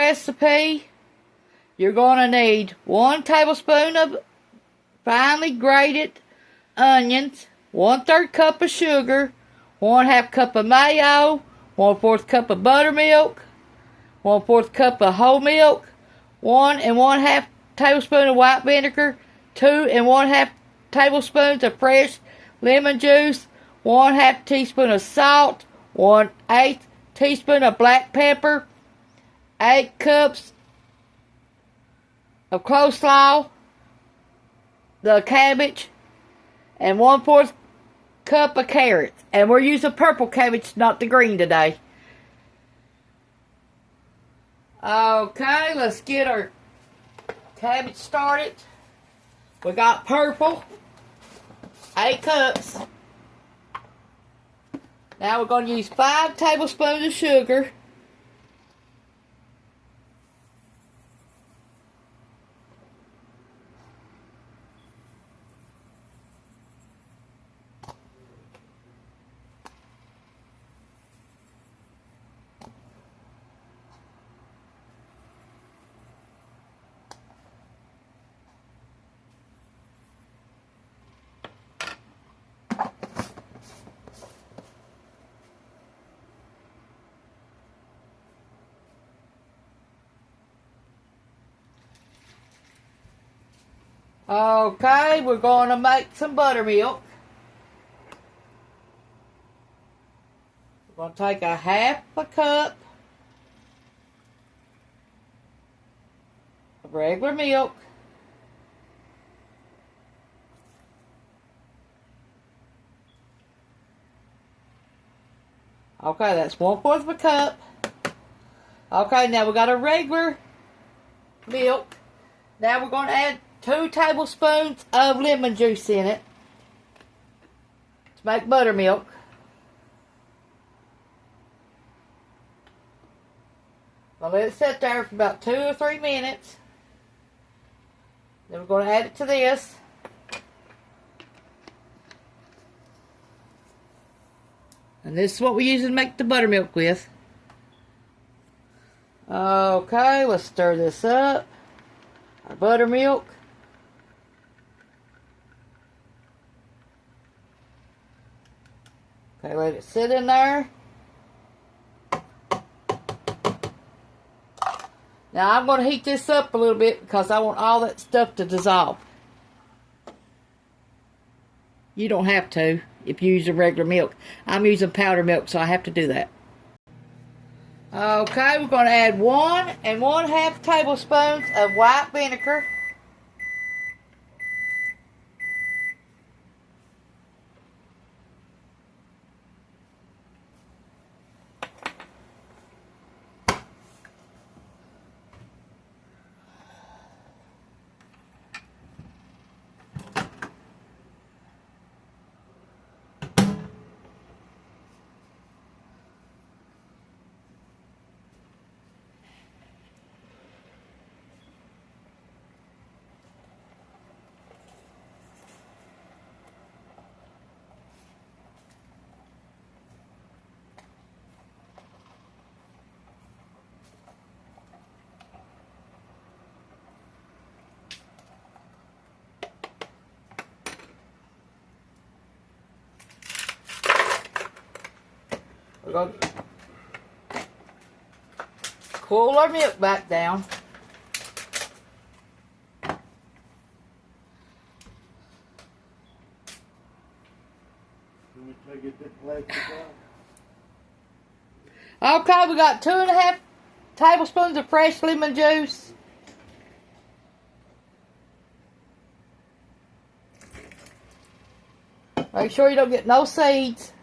recipe, you're going to need 1 tablespoon of finely grated onions, 1/3 cup of sugar, 1/2 cup of mayo, 1/4 cup of buttermilk, 1/4 cup of whole milk, 1 1/2 tablespoon of white vinegar, 2 1/2 tablespoons of fresh lemon juice, 1/2 teaspoon of salt, 1/8 teaspoon of black pepper, 8 cups of coleslaw, the cabbage, and 1/4 cup of carrots. And we're using purple cabbage, not the green today. Okay, let's get our cabbage started. We got purple, 8 cups. Now we're going to use 5 tablespoons of sugar. Okay, we're going to make some buttermilk. We're going to take a 1/2 cup of regular milk. Okay, that's 1/4 of a cup. Okay, now we got a regular milk. Now we're going to add 2 tablespoons of lemon juice in it to make buttermilk. I'll let it sit there for about 2 or 3 minutes. Then we're going to add it to this. And this is what we use to make the buttermilk with. Okay, let's stir this up. Our buttermilk. Okay, let it sit in there. Now I'm going to heat this up a little bit because I want all that stuff to dissolve. You don't have to if you use regular milk. I'm using powdered milk, so I have to do that. Okay, we're going to add 1 1/2 tablespoons of white vinegar. We're going to cool our milk back down. Okay, we got 2 1/2 tablespoons of fresh lemon juice. Make sure you don't get no seeds.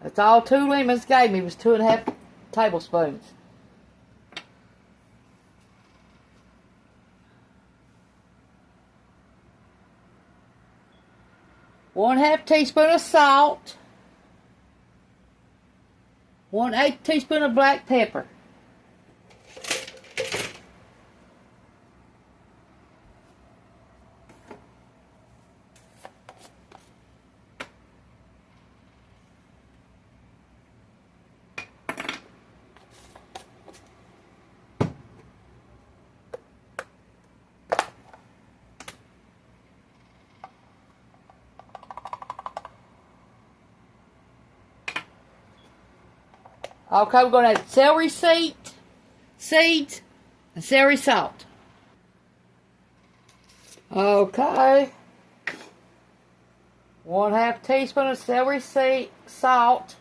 That's all 2 lemons gave me, was 2 1/2 tablespoons. One 1/2 teaspoon of salt. 1/8 teaspoon of black pepper. Okay, we're going to add celery seeds, and celery salt. Okay. 1/2 teaspoon of celery salt.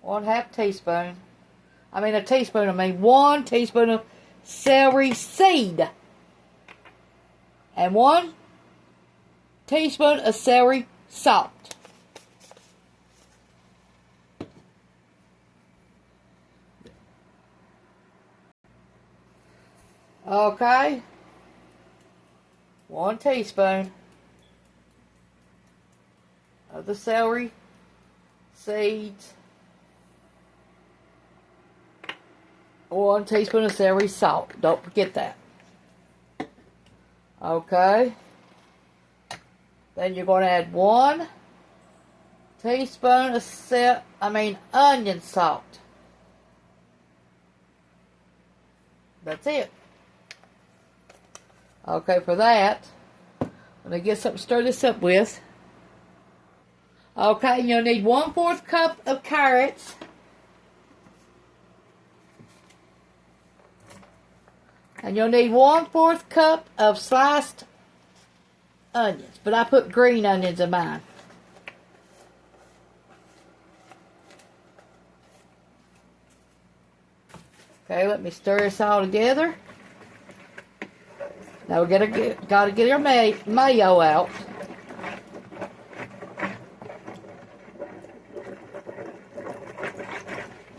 1/2 teaspoon. A teaspoon. 1 teaspoon of celery seed. And 1 teaspoon of celery salt. Okay. 1 teaspoon of the celery seeds. 1 teaspoon of celery salt. Don't forget that. Okay. Then you're going to add 1 teaspoon of onion salt. That's it. Okay, for that, I'm going to get something to stir this up with. Okay, you'll need 1/4 cup of carrots. And you'll need 1/4 cup of sliced onions. But I put green onions in mine. Okay, let me stir this all together. Now we gotta get our mayo out.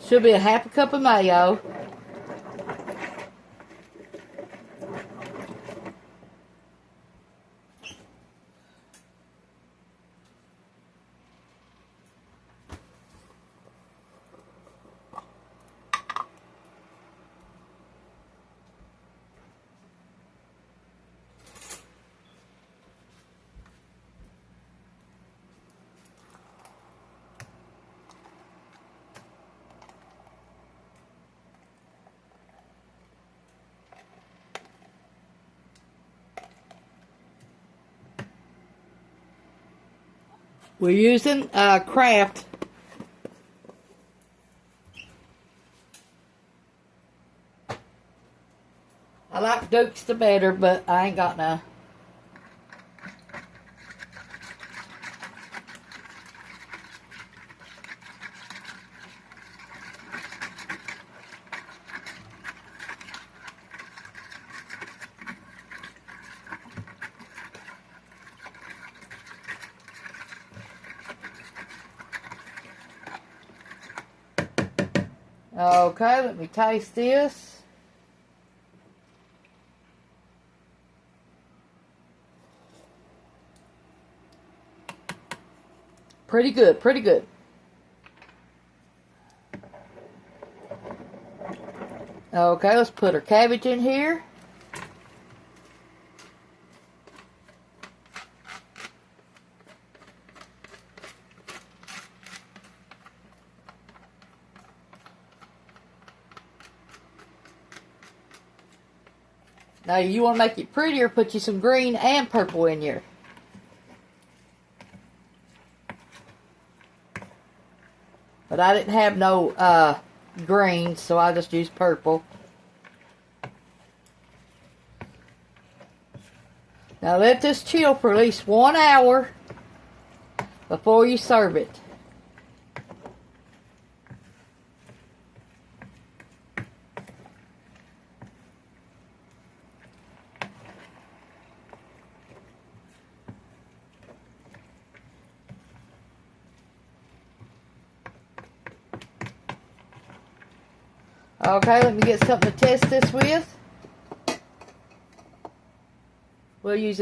Should be 1/2 cup of mayo. We're using Kraft. I like Duke's the better, but I ain't got none. Okay, let me taste this. Pretty good, pretty good. Okay, let's put our cabbage in here. Now you want to make it prettier, put you some green and purple in here. But I didn't have no green, so I just used purple. Now let this chill for at least 1 hour before you serve it. Okay, let me get something to test this with. We'll use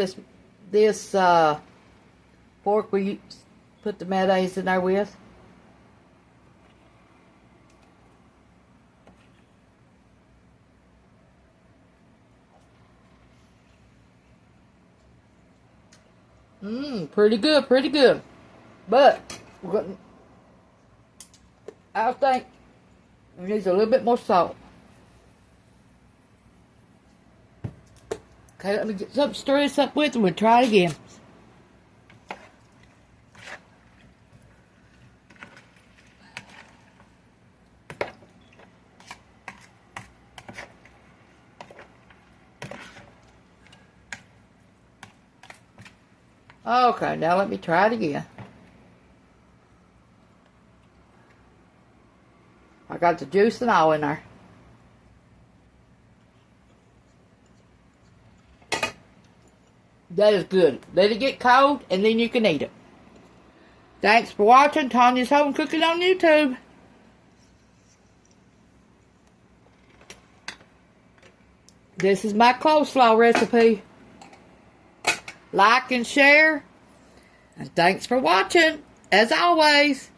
this fork we put the mayonnaise in there with. Pretty good, pretty good. But I think it needs a little bit more salt. Okay, let me get something to stir this up with and we'll try it again. Okay, now let me try it again. I got the juice and all in there. That is good. Let it get cold and then you can eat it. Thanks for watching Tanya's Home Cooking on YouTube. This is my coleslaw recipe. Like and share. And thanks for watching, as always.